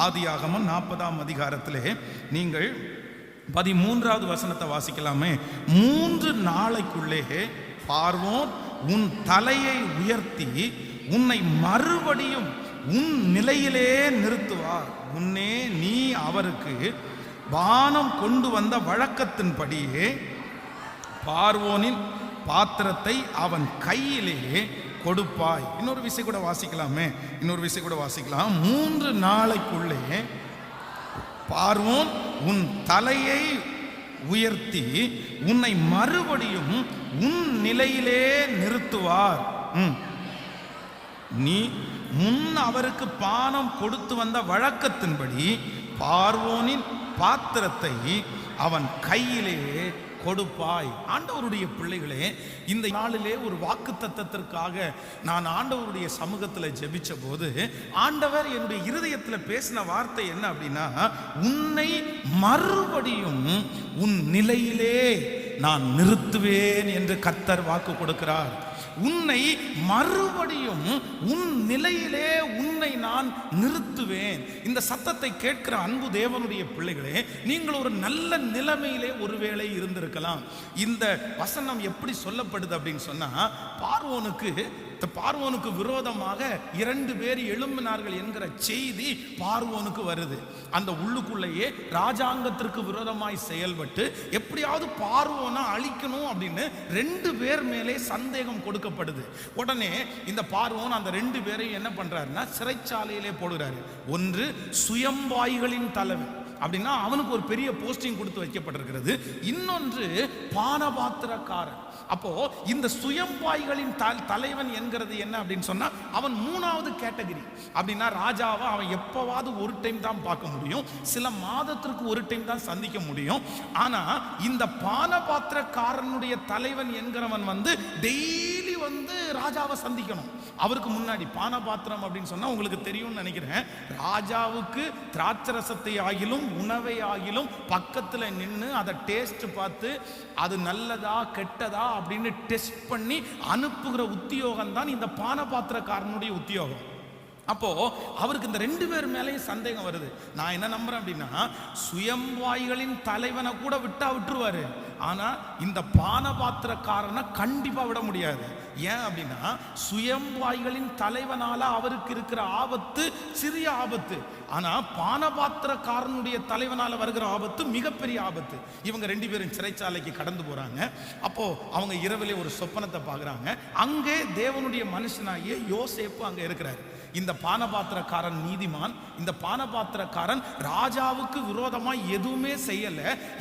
ஆதியாகமம் 40ஆம் அதிகாரத்திலே நீங்கள் 13வது வசனத்தை வாசிக்கலாமே. 3 நாளைக்குள்ளே பார்வோன் உன் தலையை உயர்த்தி உன்னை மறுபடியும் உன் நிலையிலே நிறுத்துவார். முன்னே நீ அவருக்கு பானம் கொண்டு வந்த வழக்கத்தின்படியே பார்வோனின் பாத்திரத்தை அவன் கையிலே கொடுப்பாய். இன்னொரு விஷயம் கூட வாசிக்கலாமே, 3 நாளைக்குள்ளே பார்வோன் உன் தலையை உயர்த்தி உன்னை மறுபடியும் உன் நிலையிலே நிறுத்துவார். நீ முன் அவருக்கு பானம் கொடுத்து வந்த வழக்கத்தின்படி பார்வோனின் பாத்திரத்தை அவன் கையிலே கொடுப்பாய். ஆண்டவருடைய பிள்ளைகளே, இந்த நாளிலே ஒரு வாக்கு தத்தத்திற்காக நான் ஆண்டவருடைய சமூகத்தில் ஜெபிச்ச போது ஆண்டவர் என்னுடைய இருதயத்தில் பேசின வார்த்தை என்ன அப்படின்னா, உன்னை மறுபடியும் உன் நிலையிலே நான் நிறுத்துவேன் என்று கர்த்தர் வாக்கு கொடுக்கிறார். உன்னை மறுபடியும் உன் நிலையிலே உன்னை நான் நிறுத்துவேன். இந்த சத்தத்தை கேட்கிற அன்பு தேவனுடைய பிள்ளைகளே, நீங்கள் ஒரு நல்ல நிலைமையிலே ஒருவேளை இருந்திருக்கலாம். இந்த வசனம் எப்படி சொல்லப்படுது அப்படின்னு சொன்னா, பார்வோனுக்கு விரோதமாக 2 பேர் எழும்பினார்கள் என்கிற செய்தி பார்வோனுக்கு வருது. அந்த உள்ளுக்குள்ளேயே ராஜாங்கத்திற்கு விரோதமாய் செயல்பட்டு எப்படியாவது பார்வோனை அழிக்கணும் அப்படின்னு 2 பேர் மேலே சந்தேகம் கொடுக்கப்படுது. உடனே இந்த பார்வோன் அந்த 2 பேரையும் என்ன பண்றாருன்னா சிறைச்சாலையிலே போடுறாரு. ஒன்று சுயம்பாய்களின் தலைவன், அப்படின்னா அவனுக்கு ஒரு பெரிய போஸ்டிங் கொடுத்து வைக்கப்பட்டிருக்கிறது. இன்னொன்று பானபாத்திரக்காரன். அப்போ இந்த சுயம்பாய்களின் தலைவன் என்கிறது என்ன அப்படின்னு சொன்னா, அவன் 3வது கேட்டகரி. அப்படின்னா ராஜாவை அவன் எப்பவாவது ஒரு டைம் தான் பார்க்க முடியும், சில மாதத்திற்கு ஒரு டைம் தான் சந்திக்க முடியும். ஆனா இந்த பானபாத்திரக்காரனுடைய தலைவன் என்கிறவன் டெய்லி ராஜாவை சந்திக்கணும். அவருக்கு முன்னாடி பானபாத்திரம் அப்படின்னு சொன்னா உங்களுக்கு தெரியும்னு நினைக்கிறேன். ராஜாவுக்கு திராட்சரசத்தை ஆகிலும் உணவை ஆகிலும் பக்கத்தில் நின்று அதை டேஸ்ட் பார்த்து அது நல்லதா கெட்டதா அப்படின்னு டெஸ்ட் பண்ணி அனுப்புகிற உத்தியோகம் தான் இந்த பானபாத்திரக்காரனுடைய உத்தியோகம். அப்போ அவருக்கு இந்த 2 பேர் மேலேயும் சந்தேகம் வருது. நான் என்ன நம்புறேன் அப்படின்னா, சுயம்பாய்களின் தலைவனை கூட விட்டுருவாரு, ஆனா இந்த பானபாத்திரக்காரனை கண்டிப்பா விட முடியாது. ஏன் அப்படின்னா, சுயம்பாய்களின் தலைவனால அவருக்கு இருக்கிற ஆபத்து சிறிய ஆபத்து, ஆனா பானபாத்திரக்காரனுடைய தலைவனால வருகிற ஆபத்து மிகப்பெரிய ஆபத்து. இவங்க 2 பேரும் சிறைச்சாலைக்கு கடந்து போறாங்க. அப்போ அவங்க இரவிலே ஒரு சொப்பனத்தை பார்க்குறாங்க. அங்கே தேவனுடைய மனுஷனாகிய யோசேப்பு அங்க இருக்கிறார். இந்த பானபாத்திரக்காரன் நீதிமான். இந்த பானபாத்திரக்காரன் ராஜாவுக்கு விரோதமா எதுவுமே செய்யல,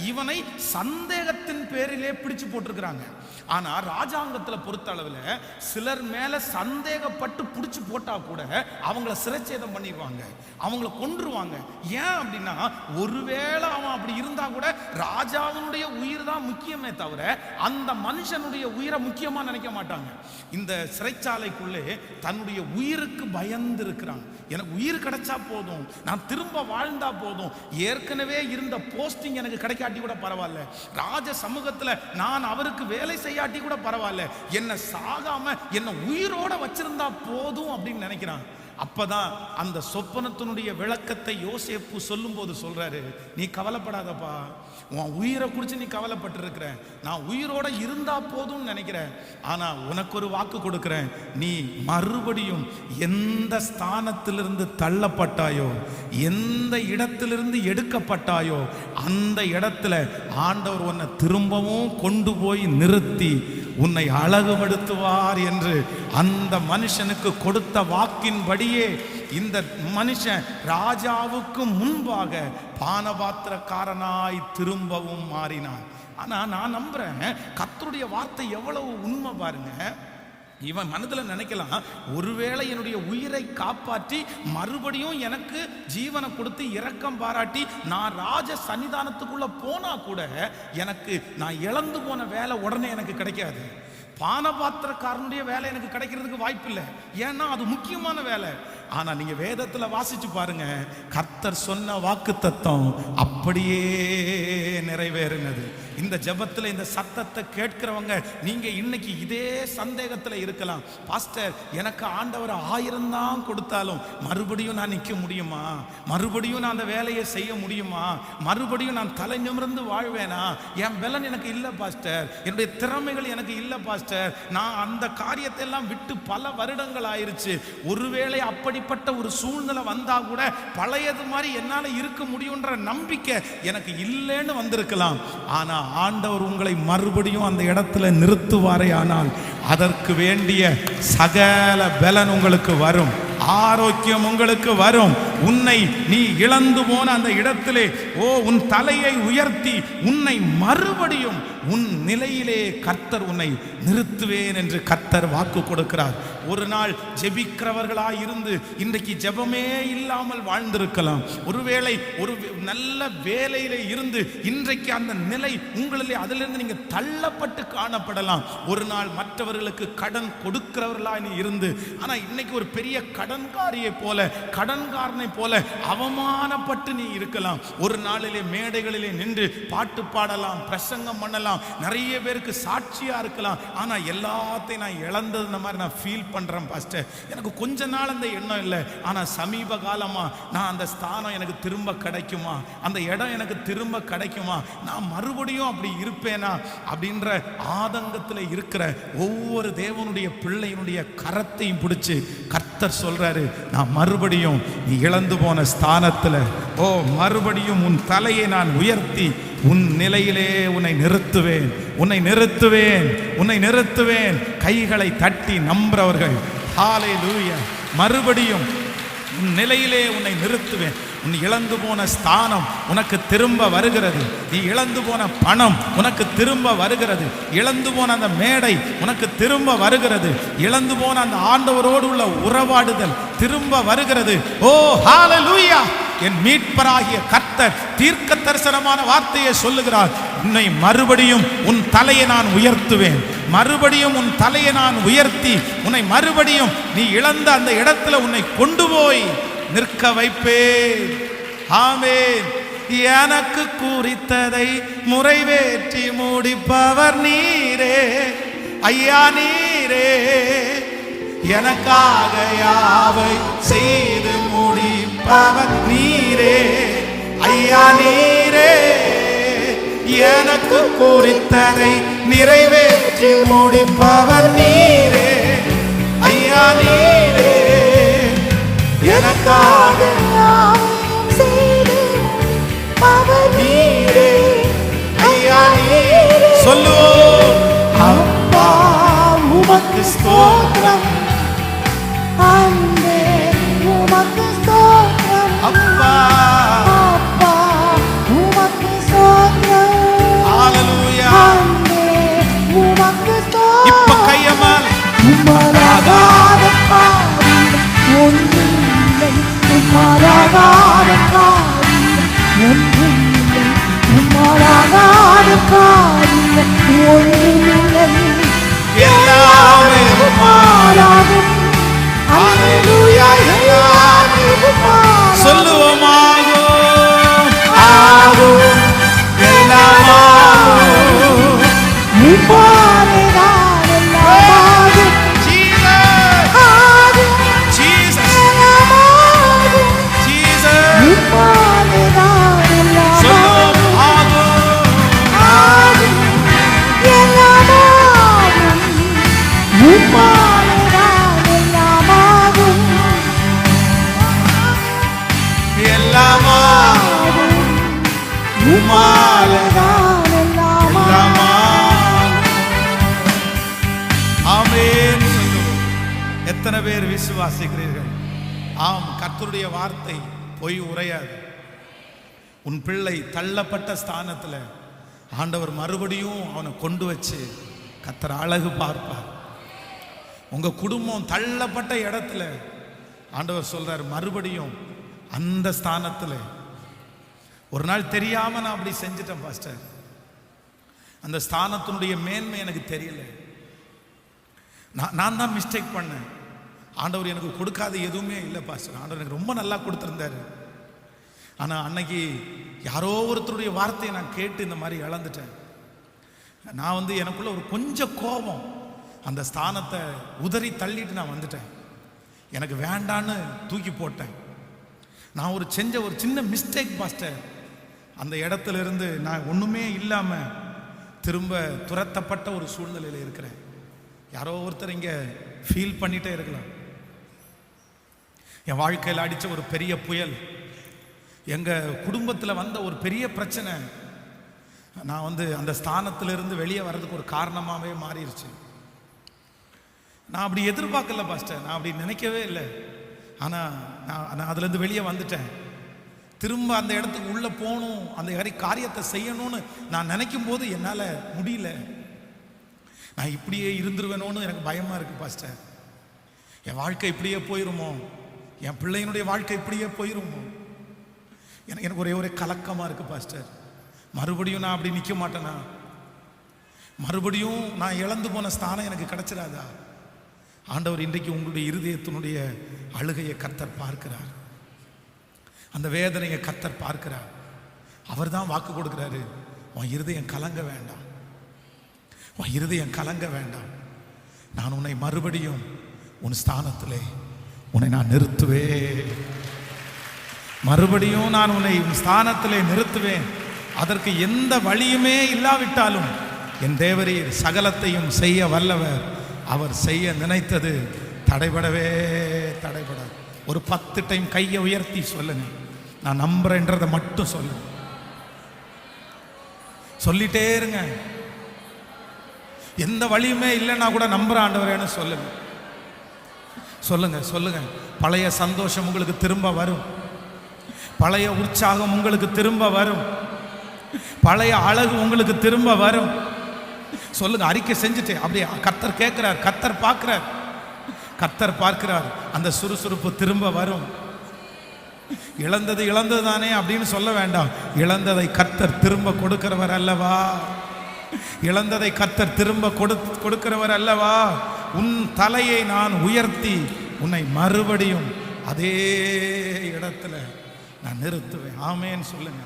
இவனை சந்தேகத்தின் பேரிலே பிடிச்சு போட்டிருக்கிறாங்க. ஆனா ராஜாங்கத்தில் பொறுத்த அளவில் சிலர் மேல சந்தேகப்பட்டு பிடிச்சு போட்டா கூட அவங்கள சிறைச்சேதம் பண்ணிடுவாங்க, அவங்கள கொன்றுவாங்க. ஏன் அப்படின்னா, ஒருவேளை அவன் அப்படி இருந்தா கூட ராஜாவினுடைய உயிர் தான் முக்கியமே தவிர அந்த மனுஷனுடைய உயிரை முக்கியமா நினைக்க மாட்டாங்க. இந்த சிறைச்சாலைக்குள்ளே தன்னுடைய உயிருக்கு பயந்து இருக்கிறான். எனக்கு உயிர் கிடைச்சா போதும், நான் திரும்ப வாழ்ந்தா போதும், ஏற்கனவே இருந்த போஸ்டிங் எனக்கு கிடைக்காட்டி கூட பரவாயில்ல, ராஜ சமூகத்தில் நான் அவருக்கு வேலை செய்யாட்டி கூட பரவாயில்ல, என்னை சாகாம என்னை உயிரோட வச்சிருந்தா போதும் அப்படின்னு நினைக்கிறான். அப்பதான் அந்த சொப்பனத்தினுடைய விளக்கத்தை யோசேப்பு சொல்லும் போது சொல்றாரு, நீ கவலைப்படாதப்பா, உன் உயிரை குறித்து நீ கவலைப்பட்டு இருக்கிற, நான் உயிரோட இருந்தா போதும் நினைக்கிறேன், ஆனா உனக்கு ஒரு வாக்கு கொடுக்கிறேன், நீ மறுபடியும் எந்த ஸ்தானத்திலிருந்து தள்ளப்பட்டாயோ, எந்த இடத்திலிருந்து எடுக்கப்பட்டாயோ, அந்த இடத்துல ஆண்டவர் உன்னை திரும்பவும் கொண்டு போய் நிறுத்தி உன்னை அழகுபடுத்துவார் என்று அந்த மனுஷனுக்கு கொடுத்த வாக்கின்படியே இந்த மனுஷன் ராஜாவுக்கு முன்பாக பானபாத்திரக்காரனாய் திரும்பவும் மாறினான். ஆனா நான் நம்புறேன், கர்த்தருடைய வார்த்தை எவ்வளவு உண்மை பாருங்க. இவன் மனதில் நினைக்கலாம், ஒருவேளை என்னுடைய உயிரை காப்பாற்றி மறுபடியும் எனக்கு ஜீவனை கொடுத்து இரக்கம் பாராட்டி நான் ராஜ சன்னிதானத்துக்குள்ள போனா கூட எனக்கு நான் இழந்து போன வேலை உடனே எனக்கு கிடைக்காது. பானபாத்திரக்காரனுடைய வேலை எனக்கு கிடைக்கிறதுக்கு வாய்ப்பு இல்லை. ஏன்னா அது முக்கியமான வேலை. ஆனா நீங்க வேதத்துல வாசிச்சு பாருங்க, கர்த்தர் சொன்ன வாக்குத்தத்தம் அப்படியே நிறைவேறினது. இந்த ஜெபத்துல இந்த சத்தத்தை கேட்கிறவங்க நீங்க இன்னைக்கு இதே சந்தேகத்துல இருக்கலாம். பாஸ்டர், எனக்கு ஆண்டவர் 1000 தான் கொடுத்தாலும் மறுபடியும் நான் நிற்க முடியுமா? மறுபடியும் நான் அந்த வேலையை செய்ய முடியுமா? மறுபடியும் நான் தலை நிமிர்ந்து வாழ்வேனா? என் பலன் எனக்கு இல்லை பாஸ்டர், என்னுடைய திறமைகள் எனக்கு இல்லை பாஸ்டர், நான் அந்த காரியத்தை எல்லாம் விட்டு பல வருடங்கள் ஆயிருச்சு. ஒருவேளை அப்படிப்பட்ட ஒரு சூழ்நிலை வந்தா கூட பழையது மாதிரி என்னால இருக்க முடியும்ன்ற நம்பிக்கை எனக்கு இல்லைன்னு வந்திருக்கலாம். ஆனா ஆண்டவர் உங்களை மறுபடியும் அந்த இடத்துல நிறுத்துவாரே ஆனால் அதற்கு வேண்டிய சகல பலன் உங்களுக்கு வரும், ஆரோக்கியம் உங்களுக்கு வரும். உன்னை நீ இழந்து போன அந்த இடத்திலே உன் தலையை உயர்த்தி உன்னை மறுபடியும் உன் நிலையிலே கர்த்தர் உன்னை நிறுத்துவேன் என்று கர்த்தர் வாக்கு கொடுக்கிறார். ஒரு நாள் ஜெபிக்கிறவர்களாய் இருந்து இன்றைக்கு ஜெபமே இல்லாமல் வாழ்ந்திருக்கலாம். ஒருவேளை ஒரு நல்ல வேலையிலே இருந்து இன்றைக்கு அந்த நிலை உங்களிலே அதிலிருந்து நீங்க தள்ளப்பட்டு காணப்படலாம். ஒரு நாள் மற்றவர்களுக்கு கடன் கொடுக்கிறவர்களாய் நீ இருந்து ஆனா இன்னைக்கு ஒரு பெரிய கடன்காரியை போல, கடன்காரனை போல அவமானப்பட்டு நீ இருக்கலாம். ஒரு நாளிலே மேடைகளிலே நின்று பாட்டு பாடலாம், பிரசங்கம் பண்ணலாம், நிறைய பேருக்கு சாட்சியா இருக்கலாம். ஆனா எல்லாத்தையும் நான் இழந்தது மாதிரி நான் ஃபீல் பண்றேன் பாஸ்டர். எனக்கு கொஞ்ச நாள் அந்த எண்ணம் இல்லை, ஆனா சமீப காலமா நான் அந்த ஸ்தானம் எனக்கு திரும்ப கிடைக்குமா, அந்த இடம் எனக்கு திரும்ப கிடைக்குமா, நான் மறுபடியும் அப்படி இருப்பேனா அப்படின்ற ஆதங்கத்தில் இருக்கிற ஒவ்வொரு தேவனுடைய பிள்ளையினுடைய கரத்தையும் பிடிச்சு கர்த்தர் சொல்றாரு, நான் மறுபடியும் நீ இழந்து போன ஸ்தானத்தில் மறுபடியும் உன் தலையை நான் உயர்த்தி உன் நிலையிலே உன்னை நிறுத்துவேன், உன்னை நிறுத்துவேன், உன்னை நிறுத்துவேன். கைகளை தட்டி நம்புறவர்கள் ஹல்லேலூயா. மறுபடியும் உன் நிலையிலே உன்னை நிறுத்துவேன். உன் இழந்து போன ஸ்தானம் உனக்கு திரும்ப வருகிறது. நீ இழந்து போன பணம் உனக்கு திரும்ப வருகிறது. இழந்து போன அந்த மேடை உனக்கு திரும்ப வருகிறது. இழந்து போன அந்த ஆண்டவரோடு உள்ள உறவாடுதல் திரும்ப வருகிறது. ஓ ஹல்லேலூயா. என் மீட்பராகிய கர்த்தர் தீர்க்க தரிசனமான வார்த்தையை சொல்லுகிறார், உன்னை மறுபடியும் உன் தலையை நான் உயர்த்துவேன், மறுபடியும் உன் தலையை நான் உயர்த்தி உன்னை மறுபடியும் நீ இழந்த அந்த இடத்துல உன்னை கொண்டு போய் நிற்க வைப்பேன். ஆமென். எனக்கு குறித்ததை முறைவேற்றி முடிப்பவர் நீரே ஐயா, நீரே எனக்காக யாவை செய்து முடிப்பவர் நீரே ஐயா, நீரே எனக்கு குறித்ததை நிறைவேற்றி முடிப்பவர் நீரே ஐயா, நீரே எனக்காக நீரே ஐயா, நீரே. சொல்லுவோம், அப்பா உமக்கு ஸ்தோத்திரம், அன்பே உமக்கு ஸ்தோத்திரம், அப்பா அப்பா உமக்கு ஸ்தோத்திரம், ஹல்லேலூயா. அன்பே உமக்கு ஸ்தோத்திரம். இப்ப கையமால் உம்மலாகாத காரியம் ஒன்றுமில்லை, உம்மலாகாத காரியம் ஒன்றுமில்லை, உம்மலாகாத காரியம் ஒன்றுமில்லை, எல்லாமே உம்மாலாகும். ஹல்லேலூயா. எல்லாமே உம்மாலாகும். சொல்லுவோமாகும், ஆகும், எல்லாம் ஆகும். உம்மாலேதான் எல்லாம் ஆகும். ஜீசஸ், ஆகும். ஜீசஸ், எல்லாம் ஆகும். ஜீசஸ். உம்மாலேதான் எல்லாம் சொல்லுவோம், ஆகும். ஆகும், ஆகும். எல்லாம் ஆகும். உம்மாலேதான் எல்லாம் ஆகும். எல்லாம் ஆகும், உம்மாலேதான் எல்லாம் எல்லாம் ஆகும். ஆகும். ஆமென் சொல்லுவோம். எத்தனை பேர் விசுவாசிக்கிறீர்கள்? ஆம், கர்த்தருடைய வார்த்தை பொய் உரையாது. உன் பிள்ளை தள்ளப்பட்ட ஸ்தானத்தில் ஆண்டவர் மறுபடியும் அவனை கொண்டு வச்சு கர்த்தர் அழகு பார்ப்பார். உங்க குடும்பம் தள்ளப்பட்ட இடத்துல ஆண்டவர் சொல்றார், மறுபடியும் அந்த ஸ்தானத்தில். ஒரு நாள் தெரியாம நான் அப்படி செஞ்சிட்டேன் பாஸ்டர், அந்த ஸ்தானத்தினுடைய மேன்மை எனக்கு தெரியல, நான் தான் மிஸ்டேக் பண்ணேன். ஆண்டவர் எனக்கு கொடுக்காத எதுவுமே இல்லை பாஸ்டர். ஆண்டவர் எனக்கு ரொம்ப நல்லா கொடுத்துருந்தாரு. ஆனால் அன்னைக்கு யாரோ ஒருத்தருடைய வார்த்தையை நான் கேட்டு இந்த மாதிரி இழந்துட்டேன். நான் எனக்குள்ள ஒரு கொஞ்சம் கோபம், அந்த ஸ்தானத்தை உதறி தள்ளிட்டு நான் வந்துட்டேன். எனக்கு வேண்டான்னு தூக்கி போட்டேன். நான் செஞ்ச ஒரு சின்ன மிஸ்டேக் பாஸ்டர். அந்த இடத்துல இருந்து நான் ஒன்றுமே இல்லாமல் திரும்ப துரத்தப்பட்ட ஒரு சூழ்நிலையில் இருக்கிறேன். யாரோ ஒருத்தர் இங்கே ஃபீல் பண்ணிட்டே இருக்கலாம். என் வாழ்க்கையில் அடித்த ஒரு பெரிய புயல், எங்கள் குடும்பத்தில் வந்த ஒரு பெரிய பிரச்சனை, நான் அந்த ஸ்தானத்திலிருந்து வெளியே வர்றதுக்கு ஒரு காரணமாகவே மாறிடுச்சு. நான் அப்படி எதிர்பார்க்கல பாஸ்டர், நான் அப்படி நினைக்கவே இல்லை. ஆனால் நான் அதுலேருந்து வெளியே வந்துட்டேன். திரும்ப அந்த இடத்துக்கு உள்ளே போகணும், அந்த காரியத்தை செய்யணும்னு நான் நினைக்கும் போது என்னால் முடியல. நான் இப்படியே இருந்துருவேணும்னு எனக்கு பயமாக இருக்குது பாஸ்டர். என் வாழ்க்கை இப்படியே போயிருமோ, என் பிள்ளையினுடைய வாழ்க்கை இப்படியே போயிருமோ, எனக்கு ஒரே கலக்கமாக இருக்குது பாஸ்டர். மறுபடியும் நான் அப்படி நிற்க மாட்டேனா? மறுபடியும் நான் இழந்து போன ஸ்தானம் எனக்கு கிடைச்சிடாதா? ஆண்டவர் இன்றைக்கு உங்களுடைய இருதயத்தினுடைய அழுகையை கர்த்தர் பார்க்கிறார். அந்த வேதனையை கர்த்தர் பார்க்கிறார். அவர் தான் வாக்கு கொடுக்கிறாரு, உன் இருதயம் கலங்க வேண்டாம், உன் இருதயம் கலங்க வேண்டாம். நான் உன்னை மறுபடியும் உன் ஸ்தானத்திலே உன்னை நான் நிறுத்துவேன். மறுபடியும் நான் உன்னை உன் ஸ்தானத்திலே நிறுத்துவேன். அதற்கு எந்த வழியுமே இல்லாவிட்டாலும் என் தேவரீர் சகலத்தையும் செய்ய வல்லவர். அவர் செய்ய நினைத்தது தடைபடவே தடைபடாது. ஒரு 10 டைம் கையை உயர்த்தி சொல்லுங்க, நான் நம்புறேன்றதை மட்டும் சொல்லுங்க. சொல்லிட்டே இருங்க. எந்த வழியுமே இல்லைன்னா கூட நம்புற ஆண்டவரேன்னு சொல்லுங்க. சொல்லுங்க சொல்லுங்க. பழைய சந்தோஷம் உங்களுக்கு திரும்ப வரும். பழைய உற்சாகம் உங்களுக்கு திரும்ப வரும். பழைய அழகு உங்களுக்கு திரும்ப வரும். சொல்லுங்க. அறிக்கை செஞ்சுட்டு அப்படியே கர்த்தர் கேட்கிறார், கர்த்தர் பார்க்கிறார், கர்த்தர் பார்க்கிறார். அந்த சுறுசுறுப்பு திரும்ப வரும். இழந்தது தானே அப்படின்னு சொல்ல வேண்டாம். இழந்ததை கர்த்தர் திரும்ப கொடுக்கிறவர் அல்லவா? இழந்ததை கர்த்தர் திரும்ப கொடுக்கிறவர் அல்லவா? உன் தலையை நான் உயர்த்தி உன்னை மறுபடியும் அதே இடத்துல நான் நிறுத்துவேன். ஆமேன்னு சொல்லுங்க.